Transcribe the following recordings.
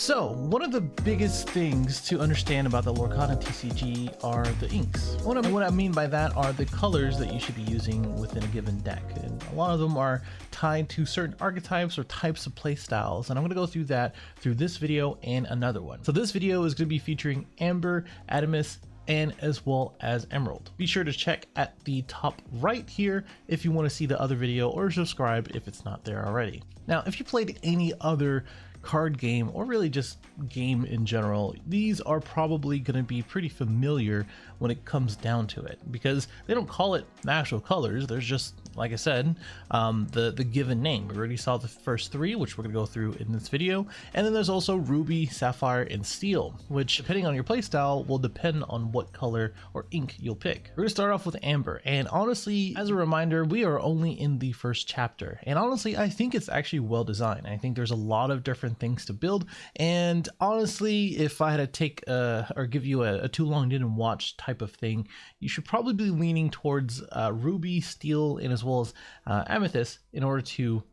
So, one of the biggest things to understand about the Lorcana TCG are the inks. What I mean by that are the colors that you should be using within a given deck. And a lot of them are tied to certain archetypes or types of play styles. And I'm going to go through that through this video and another one. So this video is going to be featuring Amber, Adamus, and as well as Emerald. Be sure to check at the top right here if you want to see the other video, or subscribe if it's not there already. Now, if you played any other card game or really just game in general, these are probably going to be pretty familiar when it comes down to it, because they don't call it natural colors. There's just, like I said, the given name. We already saw the first three, which we're going to go through in this video, and then there's also Ruby, Sapphire, and Steel, which depending on your playstyle will depend on what color or ink you'll pick. We're going to start off with Amber, and honestly, as a reminder, we are only in the first chapter, and honestly I think it's actually well designed. I think there's a lot of different things to build, and honestly, if I had to take or give you a too long didn't watch type of thing, you should probably be leaning towards Ruby, Steel, and as well as Amethyst in order to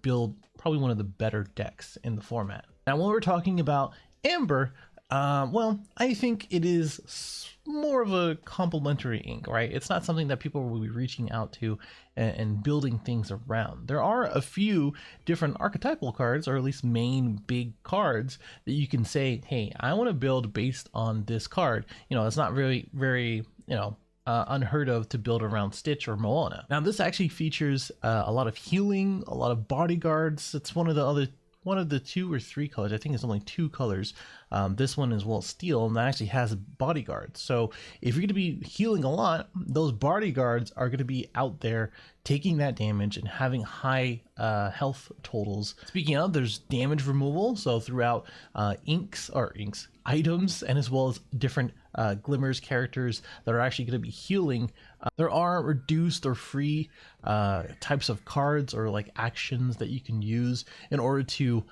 build probably one of the better decks in the format. Now, when we're talking about Amber, well, I think it is more of a complementary ink, right? It's not something that people will be reaching out to and building things around. There are a few different archetypal cards, or at least main big cards, that you can say, hey, I want to build based on this card. You know, it's not very, unheard of to build around Stitch or Moana. Now, this actually features a lot of healing, a lot of bodyguards. It's one of the 2 or 3 colors. I think it's only 2 colors. This one is Steel, and that actually has bodyguards. So if you're going to be healing a lot, those bodyguards are going to be out there taking that damage and having high health totals. Speaking of, there's damage removal. So throughout items, and as well as different glimmers characters that are actually going to be healing, there are reduced or free types of cards or like actions that you can use in order to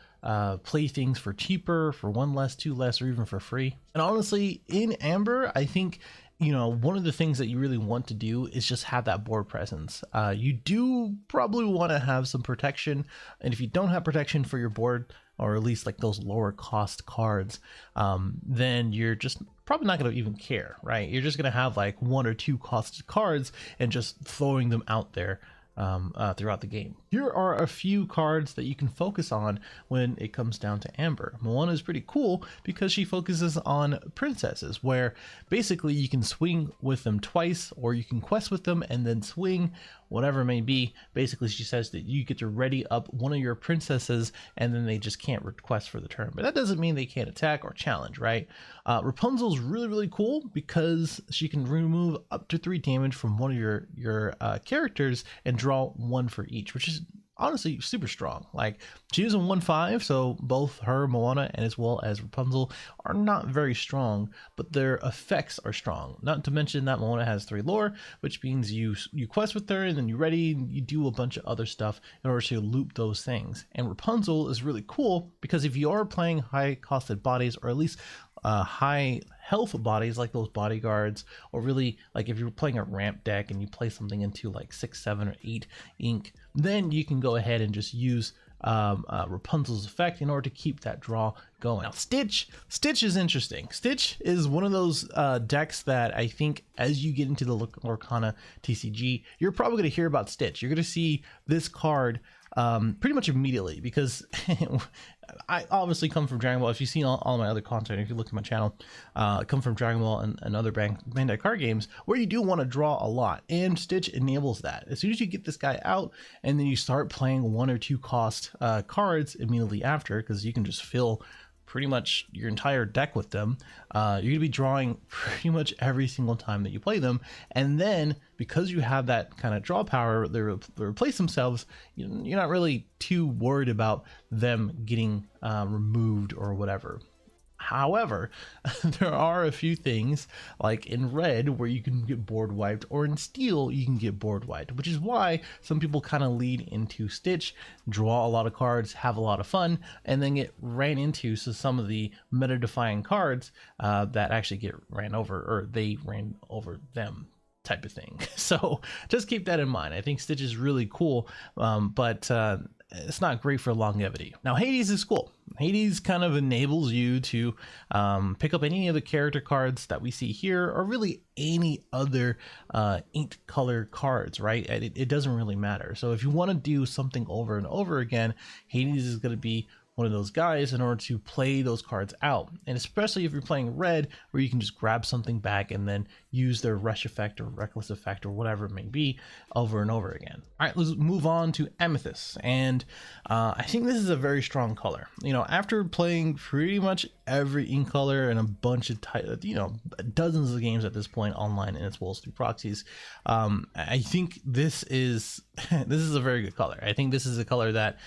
play things for cheaper, for 1 less, 2 less, or even for free. And honestly, in Amber, I think, you know, one of the things that you really want to do is just have that board presence. You do probably want to have some protection, and if you don't have protection for your board, or at least like those lower cost cards, then you're just probably not going to even care, right? You're just going to have like 1 or 2 costed cards and just throwing them out there throughout the game. Here are a few cards that you can focus on when it comes down to Amber. Moana is pretty cool because she focuses on princesses, where basically you can swing with them twice, or you can quest with them and then swing, whatever it may be. Basically, she says that you get to ready up one of your princesses and then they just can't request for the turn, but that doesn't mean they can't attack or challenge, right? Rapunzel's really cool because she can remove up to 3 damage from one of your characters and draw 1 for each, which is honestly super strong. Like, she's a 1/5, so both her, Moana, and as well as Rapunzel are not very strong, but their effects are strong. Not to mention that Moana has 3 lore, which means you quest with her and then you ready and you do a bunch of other stuff in order to loop those things. And Rapunzel is really cool because if you are playing high costed bodies, or at least high health bodies like those bodyguards, or really like if you're playing a ramp deck and you play something into like 6, 7, or 8 ink, then you can go ahead and just use Rapunzel's effect in order to keep that draw going. Now, Stitch is interesting. Stitch is one of those decks that I think as you get into the Lorcana TCG, you're probably going to hear about Stitch. You're going to see this card pretty much immediately, because I obviously come from Dragon Ball. If you've seen all my other content, if you look at my channel, I come from Dragon Ball and other Bandai card games where you do want to draw a lot, and Stitch enables that. As soon as you get this guy out and then you start playing 1 or 2 cost cards immediately after, because you can just fill pretty much your entire deck with them, you're gonna be drawing pretty much every single time that you play them. And then because you have that kind of draw power, they replace themselves, you're not really too worried about them getting removed or whatever. However, there are a few things like in red where you can get board wiped, or in steel you can get board wiped, which is why some people kind of lead into Stitch, draw a lot of cards, have a lot of fun, and then get ran into some of the meta defying cards that actually get ran over, or they ran over them type of thing. So just keep that in mind. I think Stitch is really cool, but it's not great for longevity. Now Hades is cool. Hades kind of enables you to pick up any of the character cards that we see here, or really any other inked color cards, right? It doesn't really matter. So if you want to do something over and over again, Hades is going to be one of those guys in order to play those cards out. And especially if you're playing red, where you can just grab something back and then use their rush effect or reckless effect or whatever it may be over and over again. All right, let's move on to Amethyst. And I think this is a very strong color. You know, after playing pretty much every ink color and a bunch of dozens of games at this point online, and as well as through proxies, I think this is this is a very good color. I think this is a color that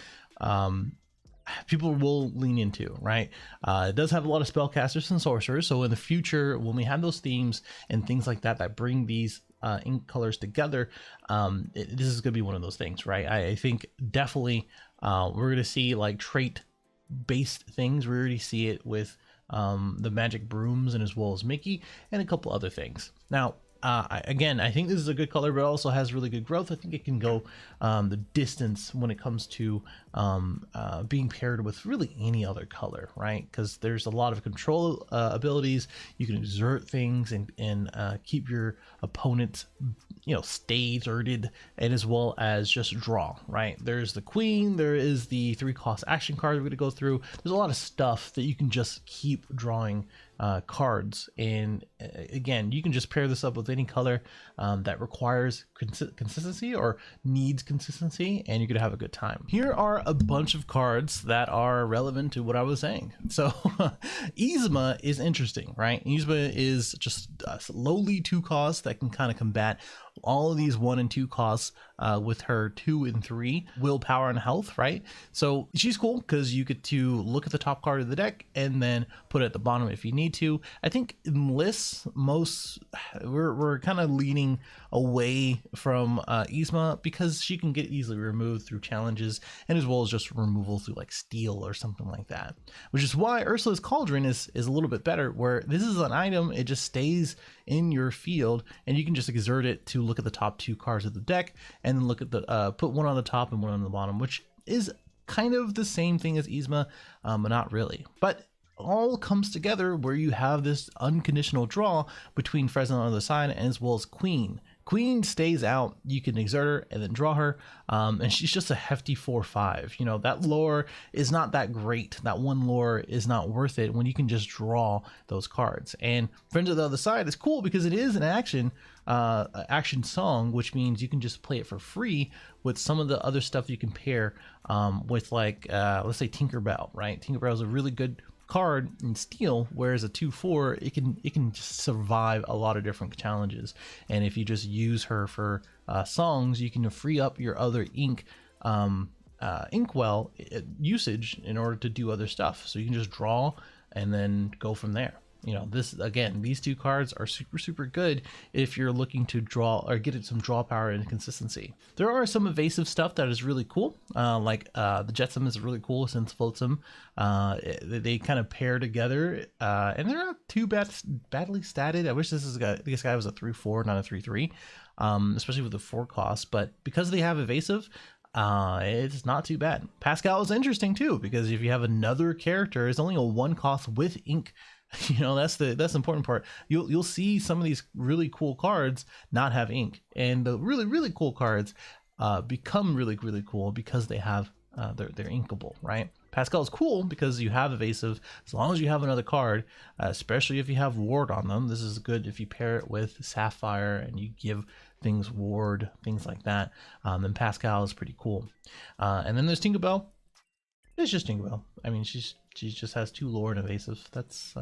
people will lean into, right? It does have a lot of spellcasters and sorcerers, so in the future when we have those themes and things like that that bring these ink colors together, this is going to be one of those things, right? I think definitely we're going to see like trait based things. We already see it with the magic brooms, and as well as Mickey and a couple other things. Now again, I think this is a good color, but it also has really good growth. I think it can go the distance when it comes to being paired with really any other color, right? Because there's a lot of control abilities. You can exert things and keep your opponent, stay exerted, and as well as just draw, right? There's the queen, there is the 3-cost action card we're going to go through. There's a lot of stuff that you can just keep drawing cards, and again, you can just pair this up with any color that requires consistency or needs consistency, and you're gonna have a good time. Here are a bunch of cards that are relevant to what I was saying. So Yzma is interesting, right? Yzma is just a lowly 2-cost that can kind of combat all of these 1 and 2 costs with her 2 and 3 willpower and health, right? So she's cool because you get to look at the top card of the deck and then put it at the bottom if you need to. I think in lists, we're kind of leaning away from Yzma because she can get easily removed through challenges, and as well as just removal through like steal or something like that, which is why Ursula's Cauldron is a little bit better, where this is an item, it just stays in your field and you can just exert it to look at the top 2 cards of the deck and then look at the put one on the top and one on the bottom, which is kind of the same thing as Yzma, but not really. But all comes together where you have this unconditional draw between Fresno on the other side, and as well as Queen. Queen stays out, you can exert her and then draw her, and she's just a hefty 4/5. That lore is not that great. That one lore is not worth it when you can just draw those cards. And Friends of the Other Side is cool because it is an action song, which means you can just play it for free with some of the other stuff you can pair with, like let's say Tinkerbell, right? Tinkerbell is a really good card in steel, whereas a 2/4 it can just survive a lot of different challenges, and if you just use her for songs, you can free up your other inkwell usage in order to do other stuff, so you can just draw and then go from there. These 2 cards are super good if you're looking to draw or get some draw power and consistency. There are some evasive stuff that is really cool, like the Jetsam is really cool since Flotsam. They kind of pair together, and they're not too badly statted. I wish this guy was a 3/4, not a 3/3, especially with the 4 costs. But because they have evasive, it's not too bad. Pascal is interesting too, because if you have another character, it's only a 1 cost with ink. That's the important part. You'll see some of these really cool cards not have ink, and the really cool cards become really cool because they have they're inkable, right? Pascal is cool because you have evasive as long as you have another card, especially if you have ward on them. This is good if you pair it with Sapphire and you give things ward, things like that. Then Pascal is pretty cool. And then there's Tinkerbell. It's just Tinkerbell. I mean, she just has 2 lore and evasive. That's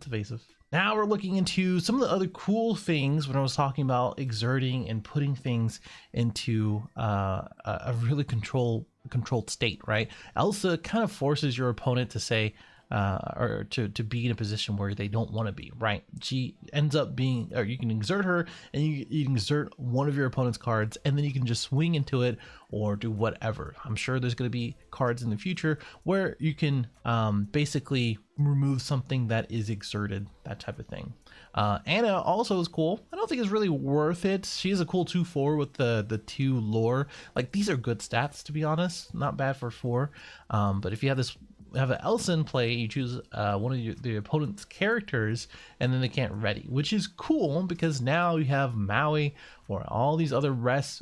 evasive. Now we're looking into some of the other cool things when I was talking about exerting and putting things into a really controlled state, right? Elsa kind of forces your opponent to say, or to be in a position where they don't want to be, right? She ends up being, or you can exert her, and you can exert one of your opponent's cards, and then you can just swing into it or do whatever. I'm sure there's going to be cards in the future where you can basically remove something that is exerted, that type of thing. Anna also is cool. I don't think it's really worth it. She is a cool 2/4 with the 2 lore. Like, these are good stats, to be honest. Not bad for 4. But if you have an Elsa in play, you choose one of the opponent's characters, and then they can't ready, which is cool because now you have Maui or all these other rush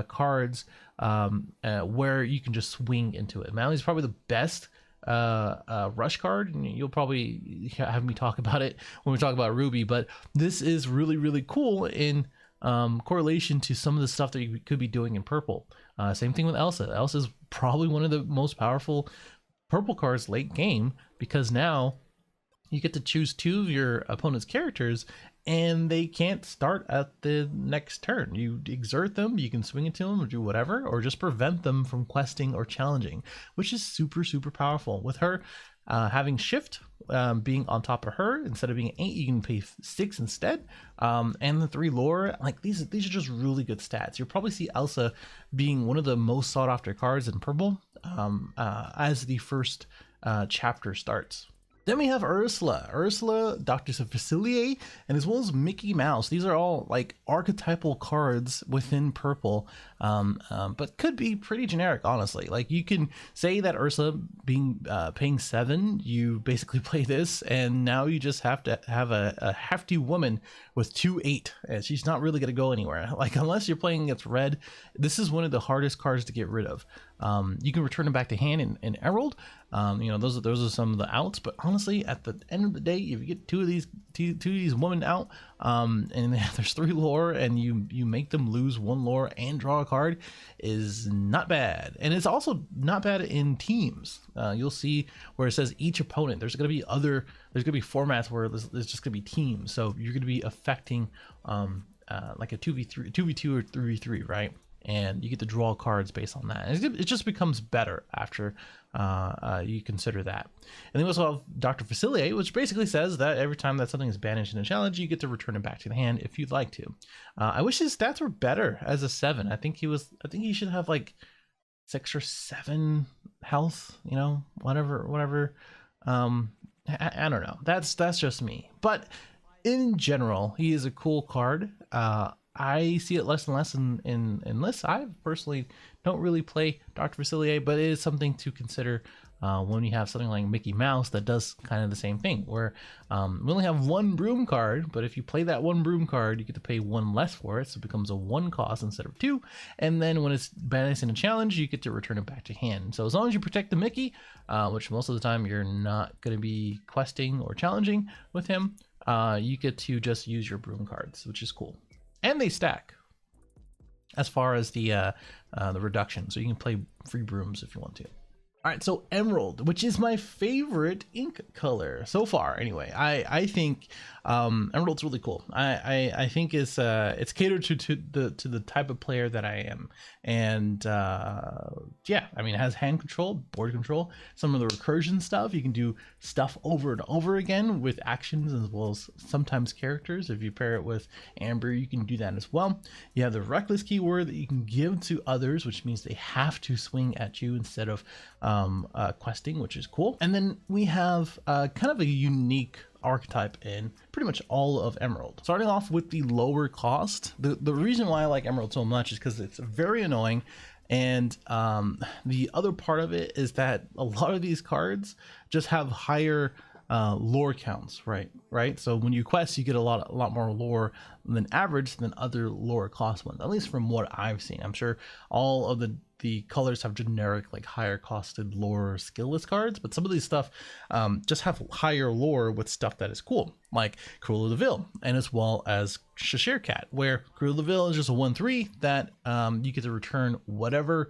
cards where you can just swing into it. Maui's probably the best rush card, and you'll probably have me talk about it when we talk about Ruby, but this is really cool in correlation to some of the stuff that you could be doing in purple. Same thing with Elsa. Elsa's probably one of the most powerful purple cards late game, because now you get to choose 2 of your opponent's characters and they can't start at the next turn. You exert them, you can swing into them or do whatever, or just prevent them from questing or challenging, which is super powerful. With her having shift being on top of her, instead of being 8, you can pay 6 instead, and the 3 lore. Like, these are just really good stats. You'll probably see Elsa being one of the most sought after cards in purple as the first chapter starts. Then we have Ursula, Dr. Facilier, and as well as Mickey Mouse. These are all like archetypal cards within purple, but could be pretty generic, honestly. Like, you can say that Ursula being paying 7, you basically play this, and now you just have to have a hefty woman with 2/8, and she's not really going to go anywhere. Like, unless you're playing against red, this is one of the hardest cards to get rid of. You can return them back to hand in Emerald. Those are some of the outs, but honestly, at the end of the day, if you get two of these women out, and there's 3 lore, and you make them lose 1 lore and draw a card, is not bad. And it's also not bad in teams. You'll see where it says each opponent. There's gonna be formats where there's just gonna be teams, so you're gonna be affecting like a 2v3, 2v2 or 3v3, right? And you get to draw cards based on that. And it just becomes better after you consider that. And then we also have Dr. Facilier, which basically says that every time that something is banished in a challenge, you get to return it back to the hand if you'd like to. I wish his stats were better as a 7. I think he should have like 6 or 7 health, whatever. I don't know. That's just me. But in general, he is a cool card. I see it less and less in lists. I personally don't really play Dr. Facilier, but it is something to consider when you have something like Mickey Mouse that does kind of the same thing, where we only have 1 broom card, but if you play that 1 broom card, you get to pay 1 less for it, so it becomes a 1 cost instead of 2, and then when it's banished in a challenge, you get to return it back to hand. So as long as you protect the Mickey, which most of the time you're not going to be questing or challenging with him, you get to just use your broom cards, which is cool. And they stack as far as the reduction, so you can play free brooms if you want to. All right, so Emerald, which is my favorite ink color so far. Anyway, I think Emerald's really cool. I think it's catered to the type of player that I am, and yeah, I mean, it has hand control, board control, some of the recursion stuff. You can do stuff over and over again with actions as well as sometimes characters. If you pair it with Amber, you can do that as well. You have the reckless keyword that you can give to others, which means they have to swing at you instead of questing, which is cool. And then we have kind of a unique archetype in pretty much all of Emerald. Starting off with the lower cost, the reason why I like Emerald so much is because it's very annoying, and the other part of it is that a lot of these cards just have higher lore counts, right? So when you quest, you get a lot more lore than average than other lower cost ones, at least from what I've seen. I'm sure all of the colors have generic, like, higher costed lore skillless cards, but some of these stuff just have higher lore with stuff that is cool, like Cruella de Vil, and as well as Cheshire Cat, where Cruella de Vil is just a 1/3 that you get to return whatever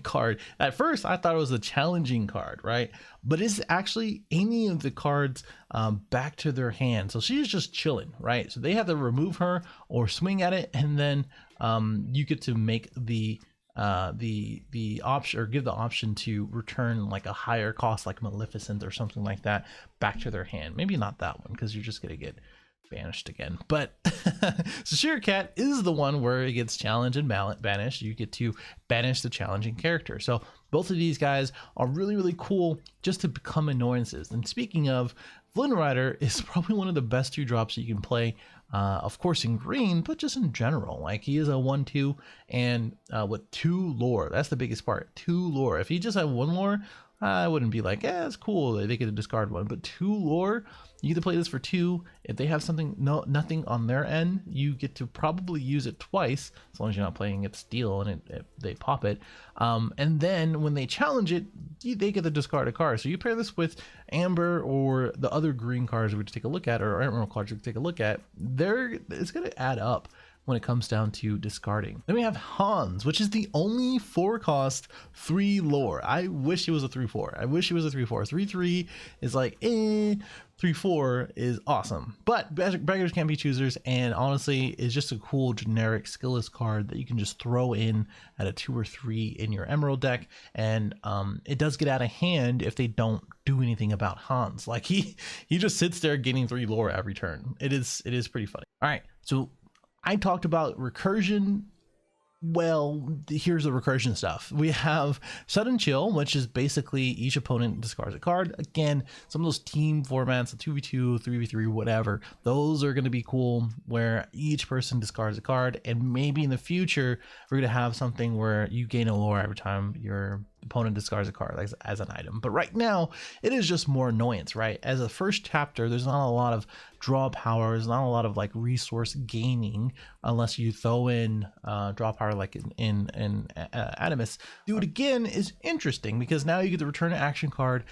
card. At first, I thought it was a challenging card, right? But it's actually any of the cards back to their hand. So she's just chilling, right? So they have to remove her or swing at it, and then you get to make the the option, or give the option to return like a higher cost like Maleficent or something like that back to their hand. Maybe not that one, because you're just gonna get banished again. But Sashir Cat is the one where it gets challenged and banished. You get to banish the challenging character. So both of these guys are really cool just to become annoyances. And speaking of, Flynn Rider is probably one of the best 2-drops you can play, of course in green, but just in general. Like, he is a 1/2 and with 2 lore. That's the biggest part. 2 lore. If he just had 1 lore, I wouldn't be like, yeah, it's cool, they get to discard 1. But 2 lore, you get to play this for 2. If they have nothing on their end, you get to probably use it twice, as long as you're not playing it steal and they pop it. And then when they challenge it, they get to discard a card. So you pair this with Amber or the other green cards we take a look at, or Emerald cards we take a look at. It's going to add up when it comes down to discarding. Then we have Hans, which is the only 4-cost 3 lore. I wish it was a 3/4. I wish it was a 3/4. 3/3 is like, 3/4 is awesome. But beggars can't be choosers, and honestly, it's just a cool generic skillless card that you can just throw in at a 2 or 3 in your Emerald deck, and it does get out of hand if they don't do anything about Hans. Like, he just sits there getting 3 lore every turn. It is pretty funny. All right, so I talked about recursion. Well, here's the recursion stuff. We have Sudden Chill, which is basically each opponent discards a card. Again, some of those team formats, the 2v2, 3v3, whatever, those are going to be cool, where each person discards a card. And maybe in the future, we're going to have something where you gain a lore every time your opponent discards a card, like as an item. But right now, it is just more annoyance, right? As a first chapter, there's not a lot of draw power, there's not a lot of like resource gaining, unless you throw in draw power like in Animus. Do it again is interesting, because now you get to return an action card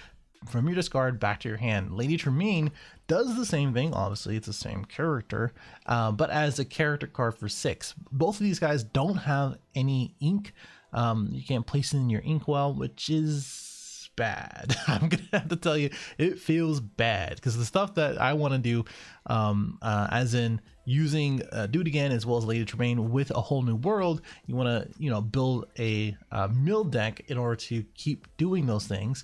from your discard back to your hand. Lady Tremaine does the same thing. Obviously, it's the same character, but as a character card for 6. Both of these guys don't have any ink. You can't place it in your inkwell, which is bad. I'm gonna have to tell you, it feels bad, because the stuff that I want to do, as in using Do It Again as well as Lady Tremaine with A Whole New World, you want to build a mill deck in order to keep doing those things.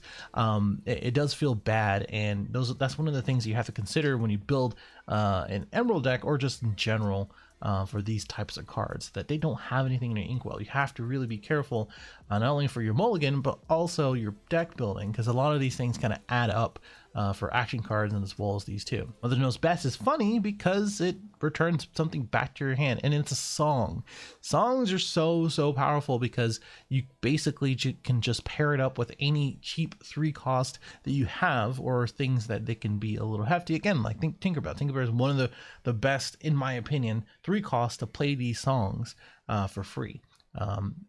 It does feel bad, and that's one of the things you have to consider when you build an Emerald deck, or just in general. For these types of cards, that they don't have anything in your inkwell. You have to really be careful, not only for your mulligan, but also your deck building, because a lot of these things kind of add up for action cards, and as well as these two. Mother Knows Best is funny because it returns something back to your hand, and it's a song. Songs are so powerful, because you basically can just pair it up with any cheap 3-cost that you have, or things that they can be a little hefty. Again, like Tinkerbell. Tinkerbell is one of the best, in my opinion, 3-cost to play these songs for free.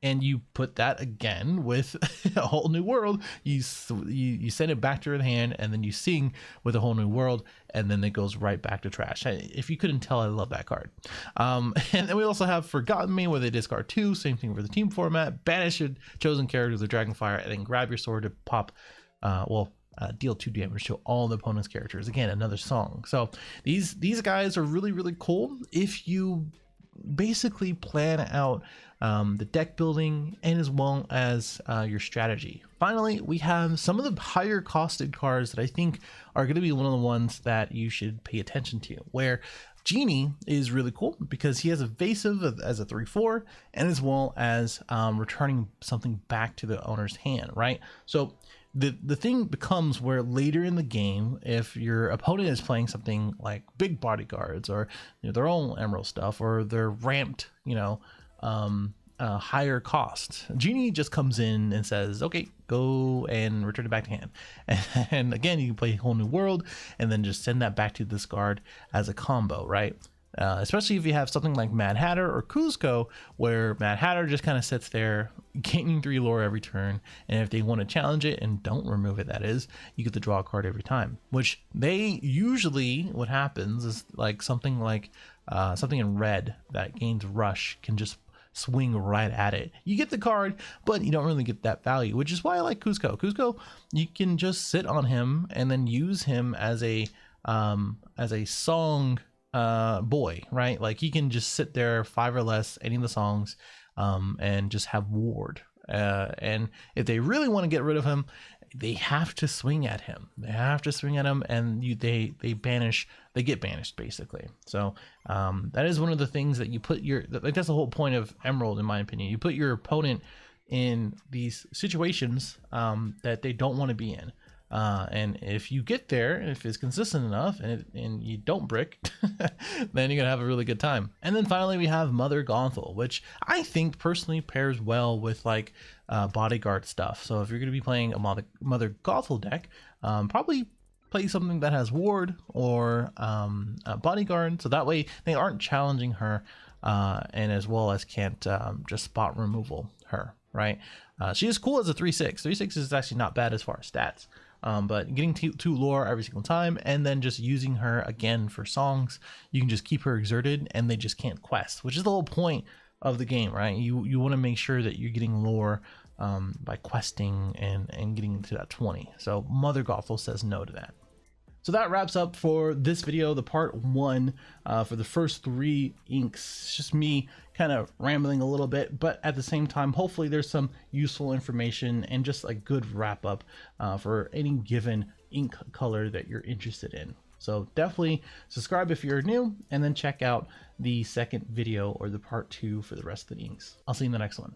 And you put that again with A Whole New World. You send it back to your hand, and then you sing with A Whole New World, and then it goes right back to trash. If you couldn't tell, I love that card. And then we also have Forgotten Me, where they discard 2. Same thing for the team format. Banish your chosen character with Dragonfire, and then grab your sword to pop. Deal 2 damage to all the opponent's characters. Again, another song. So these guys are really cool if you basically plan out the deck building, and as well as your strategy. Finally, we have some of the higher costed cards that I think are going to be one of the ones that you should pay attention to, where Genie is really cool because he has evasive as a 3/4, and as well as returning something back to the owner's hand, right? So the thing becomes where later in the game, if your opponent is playing something like big bodyguards, or their own Emerald stuff, or they're ramped, higher cost, Genie just comes in and says, okay, go and return it back to hand. And again, you can play Whole New World and then just send that back to discard as a combo, right? Especially if you have something like Mad Hatter or Kuzco, where Mad Hatter just kind of sits there gaining 3 lore every turn, and if they want to challenge it and don't remove it, that is, you get to draw a card every time. Which they usually, what happens is like something in red that gains rush can just swing right at it. You get the card, but you don't really get that value, which is why I like Kuzco. Kuzco, you can just sit on him and then use him as a song boy, right? Like, he can just sit there 5 or less, any of the songs, and just have ward. And if they really want to get rid of him, they have to swing at him. They have to swing at him, and they banish. They get banished basically. So that is one of the things that you put your, like, that's the whole point of Emerald, in my opinion. You put your opponent in these situations that they don't want to be in. And if you get there, and if it's consistent enough, and you don't brick, then you're gonna have a really good time. And then finally we have Mother Gothel, which I think personally pairs well with like bodyguard stuff. So if you're gonna be playing a Mother Gothel deck, probably play something that has ward or a bodyguard, so that way they aren't challenging her, and as well as can't just spot removal her, right? She is cool as a 3/6. 3/6 is actually not bad as far as stats. But getting two lore every single time, and then just using her again for songs, you can just keep her exerted and they just can't quest, which is the whole point of the game, right? You want to make sure that you're getting lore by questing and getting into that 20. So Mother Gothel says no to that. So that wraps up for this video, the part 1 for the first 3 inks. It's just me kind of rambling a little bit, but at the same time, hopefully there's some useful information and just a good wrap up for any given ink color that you're interested in. So definitely subscribe if you're new, and then check out the second video, or the part 2, for the rest of the inks. I'll see you in the next one.